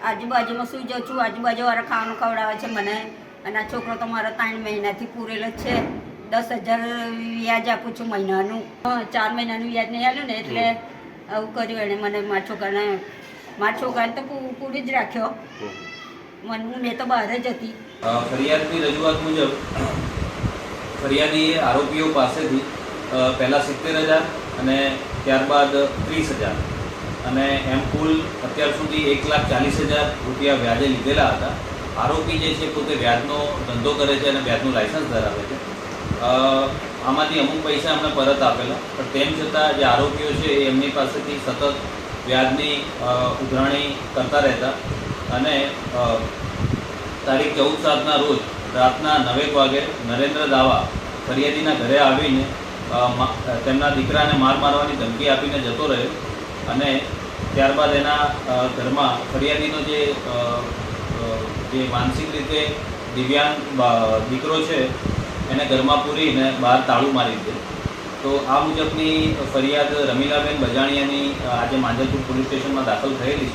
આજુબાજુમાં સુઈ જાઉં છું, આજુબાજુવાળા ખાવાનું ખવડાવે છે મને, અને આ છોકરો તો મારો 3 મહિનાથી પૂરેલો જ છે. 10,000 વ્યાજ આપું છું મહિનાનું. 4 મહિનાનું વ્યાજ નહીં આવ્યું ને એટલે આવું કર્યું એણે મને. મારા છોકરાને તો પૂરી જ રાખ્યો. મેં તો બહાર જ હતી. ફરિયાદની રજૂઆત મુજબ ફરિયાદીએ આરોપીઓ પાસેથી પહેલાં 70,000 અને ત્યારબાદ 30,000 અને એમ કુલ અત્યાર સુધી 1,40,000 રૂપિયા વ્યાજે લીધેલા હતા. આરોપી જે છે પોતે વ્યાજનો ધંધો કરે છે અને વ્યાજનું લાયસન્સ ધરાવે છે. આમાંથી અમુક પૈસા અમને પરત આપેલા, પણ તેમ છતાં જે આરોપીઓ છે એમની પાસેથી સતત વ્યાજની ઉઘરાણી કરતા રહેતા અને તારીખ 14/7ના રોજ રાતના 9 વાગે નરેન્દ્ર દાવા ફરિયાદીના ઘરે આવીને તેમના દીકરાને માર મારવાની ધમકી આપીને જતો રહ્યો અને ત્યારબાદ એના ઘરમાં ફરિયાદીનો જે માનસિક રીતે દિવ્યાંગ દીકરો છે એને ઘરમાં પૂરીને બહાર તાળું મારી દે. તો આ મુજબની ફરિયાદ રમીલાબેન બજાણિયાની આજે માંજલપુર પોલીસ સ્ટેશનમાં દાખલ થયેલી છે.